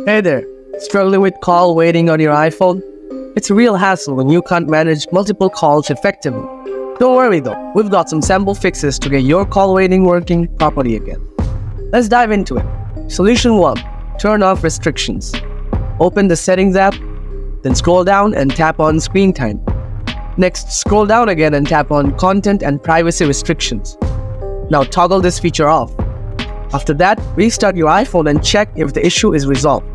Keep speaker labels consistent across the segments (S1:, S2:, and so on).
S1: Hey there, struggling with call waiting on your iPhone? It's a real hassle when you can't manage multiple calls effectively. Don't worry though, we've got some sample fixes to get your call waiting working properly again. Let's dive into it. Solution 1. Turn off restrictions. Open the Settings app, then scroll down and tap on Screen Time. Next, scroll down again and tap on Content and Privacy Restrictions. Now toggle this feature off. After that, restart your iPhone and check if the issue is resolved.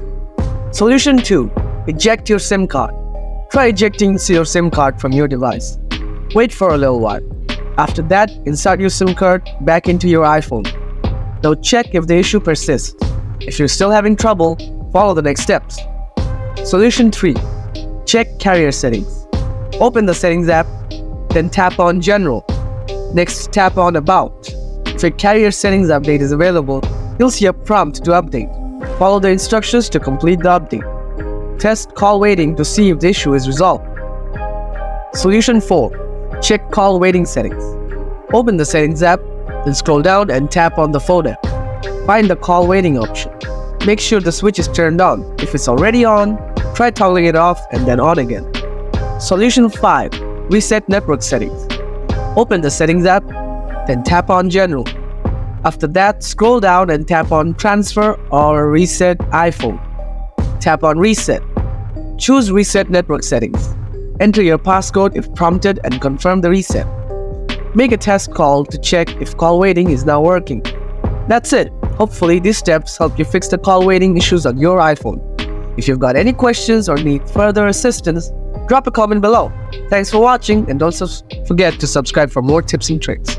S1: Solution 2. Eject your SIM card. Try ejecting your SIM card from your device. Wait for a little while. After that, insert your SIM card back into your iPhone. Now check if the issue persists. If you're still having trouble, follow the next steps. Solution 3. Check carrier settings. Open the Settings app, then tap on General. Next, tap on About. If your carrier settings update is available, you'll see a prompt to update. Follow the instructions to complete the update. Test call waiting to see if the issue is resolved. Solution 4. Check call waiting settings. Open the Settings app, then scroll down and tap on the Phone app. Find the call waiting option. Make sure the switch is turned on. If it's already on, try toggling it off and then on again. Solution 5. Reset network settings. Open the Settings app, then tap on General. After that, scroll down and tap on Transfer or Reset iPhone. Tap on Reset. Choose Reset Network Settings. Enter your passcode if prompted and confirm the reset. Make a test call to check if call waiting is now working. That's it. Hopefully these steps help you fix the call waiting issues on your iPhone. If you've got any questions or need further assistance, drop a comment below. Thanks for watching and don't forget to subscribe for more tips and tricks.